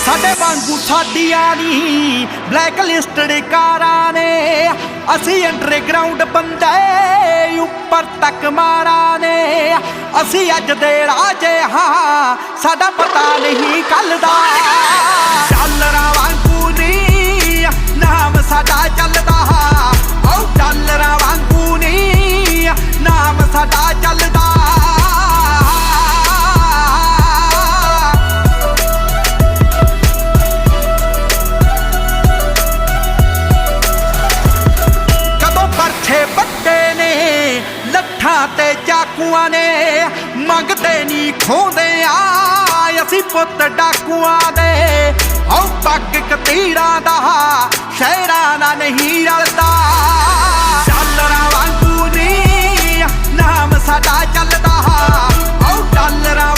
साडे वांगू साडियां नी black listed कारां ने, असी अंडरग्राउंड बंदे उपर तक मारा ने। असी अज दे राजे हाँ, साडा पता नहीं कल दा। डॉलरां वांगू नी नाम साडा चलदा, ओ डॉलरां वांगू नी नाम साडा चलदा। ते चाकुआ ने मंगते नी खोंदे असी पुत डाकुआ दे। औ पग कतीरां दा शहरां दा नहीं रलदा। डॉलरां वांगू नी नाम साडा चलदा, औ डॉलरां